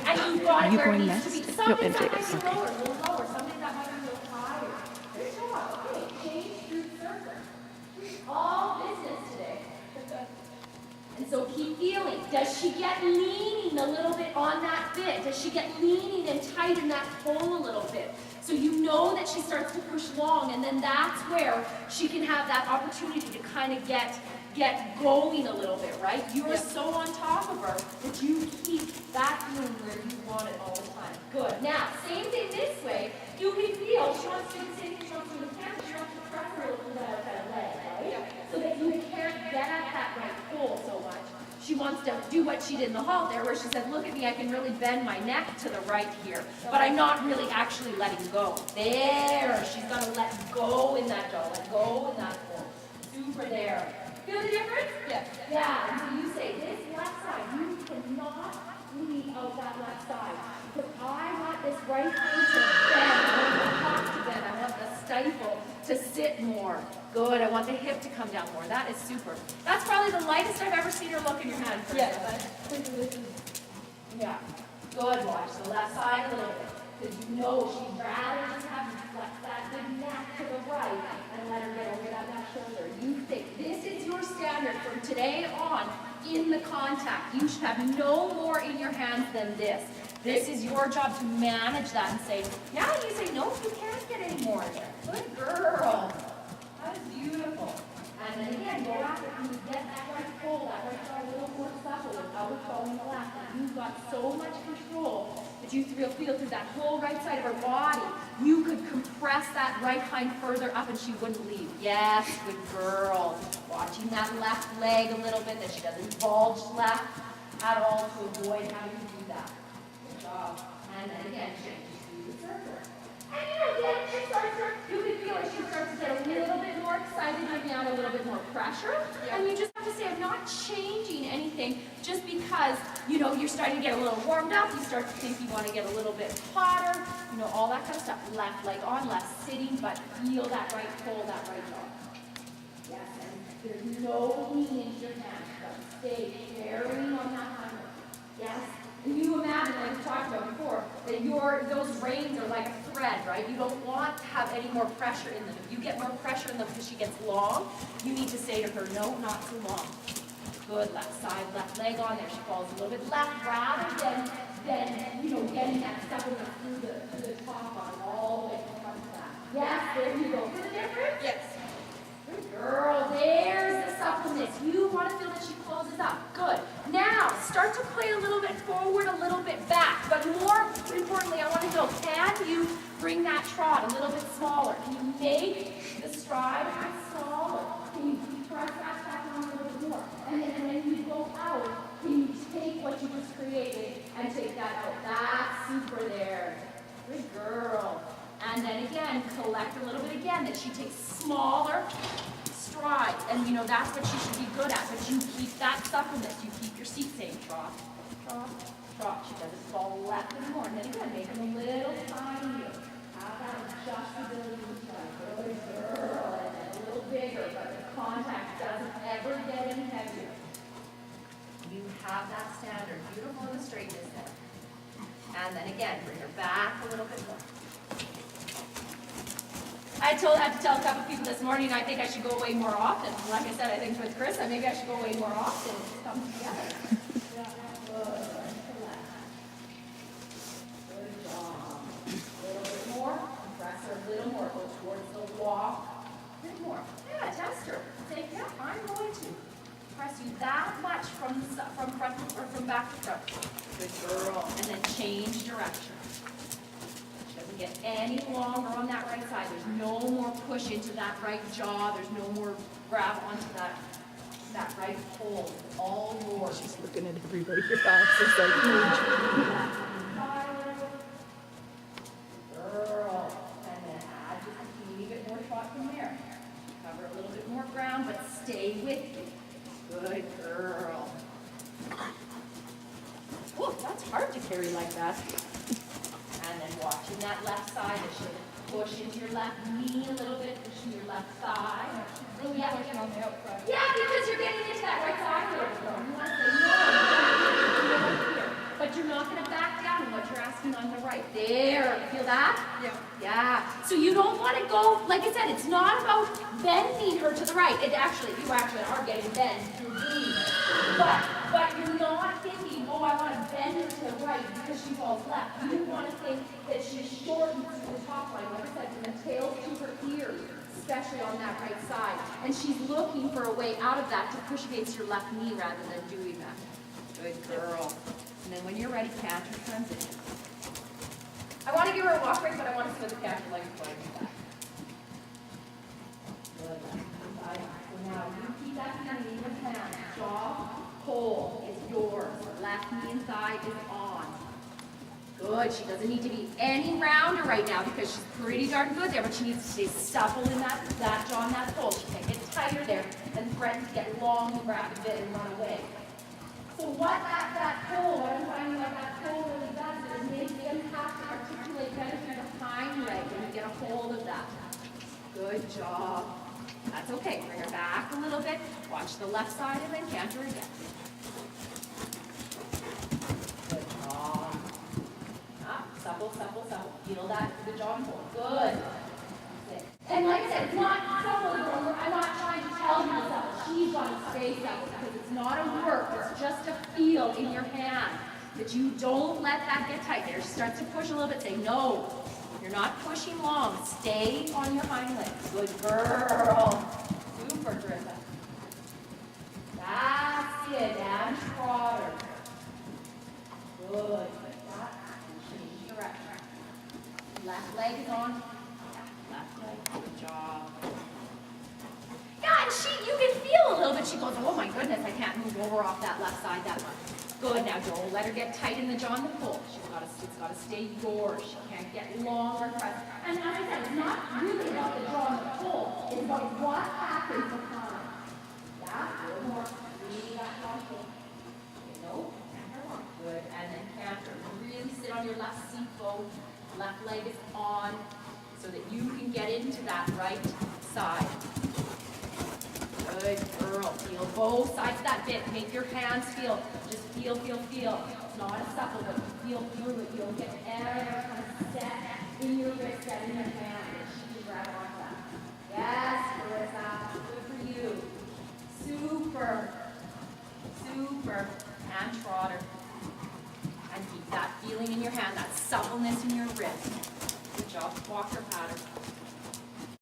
And you've got Are it you where it going needs to be. next? Some No, days MJ that might is. be Okay. lower, a little lower. Some days that might be a little higher. Good job. Okay, change through circle. All business today. And so keep feeling. Does she get leaning a little bit on that bit? Does she get leaning and tight in that hole a little bit? So you know that she starts to push long, and then that's where she can have that opportunity to kind of get going a little bit, right? You are so on top of her that you keep that feeling where you want it all the time. Good. Now, same thing this way. You can feel she wants to do the same thing she wants to do with the camera. She wants to press her a little bit out that leg, right? So that you can't get at that right pole so much. She wants to do what she did in the halt there, where she said, look at me, I can really bend my neck to the right here, but I'm not really actually letting go. There, she's got to let go in that jaw, let go in that hole. Super there. Feel the difference? Yes. Yeah, and so you say, this left side, you cannot leave out that left side, because I want this right thing to bend. I want the top to bend. I want the stifle to sit more. Good. I want the hip to come down more. That is super. That's probably the lightest I've ever seen her look in your hand. Yes. Yeah. Good. Watch the left side a little bit. Because you know she'd rather just have you flex that big neck to the right and let her get over that back shoulder. You think this is your standard from today on in the contact. You should have no more in your hands than this. This is your job to manage that and say, now you say, no, you can't get any more in there. Good girl. That is beautiful. And then again, go after it. You get that right pull, that right jaw a little more supple without it falling the left. And you've got so much control that you feel through that whole right side of her body. You could compress that right hind further up and she wouldn't leave. Yes, good girl. Watching that left leg a little bit, that she doesn't bulge left at all to avoid having to do that. Good job. And then again, change through the circle. And then she starts to, you can feel her, she starts to get a little bit more excited, giving out a little bit more pressure. Yeah. And you just have to say, I'm not changing anything just because, you're starting to get a little warmed up, you start to think you want to get a little bit hotter, all that kind of stuff. Left leg on, left sitting, but feel that right pull, that right jaw. Yes, and there's no lean into your hands, but stay carrying on that hind leg. Yes. And you imagine, like we talked about before, that those reins are like a thread, right? You don't want to have any more pressure in them. If you get more pressure in them because she gets long, you need to say to her, no, not too long. Good, left side, left leg on there. She falls a little bit left rather than getting that supplement through the top on all the way to the front of that. Yes, there you go. Feel the difference? Yes. Good girl, there's the supplement. You want to feel that she closes up. Good. Now, start to play a little bit forward, a little bit back. But more importantly, I want to know, can you bring that trot a little bit smaller? Can you make the stride a bit smaller? Can you press that back on a little bit more? And then when you go out, can you take what you just created and take that out? That's super there. Good girl. And then again, collect a little bit again, that she takes smaller strides. And that's what she should be good at. But you keep that supplement. You keep your seat saying trot, trot, trot. She doesn't fall left anymore. And then again, make them a little tinier. Have that adjustability in the stride. Good girl. And then a little bigger, but the contact doesn't ever get any heavier. You have that standard. Beautiful in the straightness there. And then again, bring her back a little bit more. I had to tell a couple of people this morning, I think I should go away more often. Like I said, I think with Chris, maybe I should go away more often. It comes together. Yeah. Good job. A little bit more. Press her a little more. Go towards the walk. A bit more. Yeah, test her. Say, yeah, I'm going to press you that much from front or from back to front. Good girl. And then change direction. Get any longer on that right side. There's no more push into that right jaw. There's no more grab onto that right pole. All yours. She's looking at everybody. Your box is like huge. Girl. And then add just a teeny bit more trot from there. Cover a little bit more ground, but stay with you. Good girl. Oh, that's hard to carry like that. And then watching that left side, it should push into your left knee a little bit, push into your left thigh. Really pushing on the outside. Yeah, because you're getting into that right side a little bit more. You want to say, no, here. but you're not gonna back down in what you're asking on the right. There, feel that? Yeah. Yeah. So you don't want to go, like I said, it's not about bending her to the right. You actually are getting bent through doing it. But you're not thinking, oh, I want to bend her to the right because she falls left. You want to think that she's shortened to the top line, like I said, from the tail to her ears, especially on that right side. And she's looking for a way out of that to push against your left knee rather than doing that. Good girl. And then when you're ready, canter transition. I want to give her a walk break, but I want to split the canter leg before I do that. Good. So now you keep that feeling in your hand. Jaw, hold is yours. Left knee and thigh is on. Good. She doesn't need to be any rounder right now because she's pretty darn good there, but she needs to stay supple in that jaw and that hold. She can't get tighter there and threaten to get long and grab a bit and run away. So what that pull, what I'm finding what that pull really does is make the impact to articulate better through the hind leg when you get a hold of that. Good job. That's okay. Bring her back a little bit. Watch the left side and then canter again. Good job. Supple, supple, supple. Feel that through the jaw and hold. Good. That's it. And like I said, it's not supple. I'm not trying to tell you supple. She's got to stay supple because it's not a work. It's just a feel in your hand that you don't let that get tight. There, start to push a little bit. Say no. You're not pushing long. Stay on your hind legs. Good girl. Super terrific. That's it. And trotter. Good. Change direction. Left leg is on. Left leg. Good job. Yeah, and you can feel a little bit. She goes, oh my goodness, I can't move over off that left side that much. Good. Now don't let her get tight in the jaw and the pull. It's got to stay yours. She can't get long or press. And as I said, it's not really about the jaw and the pull. It's about what happens behind. Yeah, a little more. Really that jaw and pull. Okay, no, canter on. Good. And then canter. Really sit on your left seat both. Left leg is on so that you can get into that right side. Good girl. Feel both sides of that bit. Make your hands feel. Just feel, feel, feel. It's not a supple, but feel through it. You'll get every kind of set in your wrist, set in your hand. She can grab onto that. Yes, Marissa. Good for you. Super. Super. And trotter. And keep that feeling in your hand, that suppleness in your wrist. Good job. Walker pattern.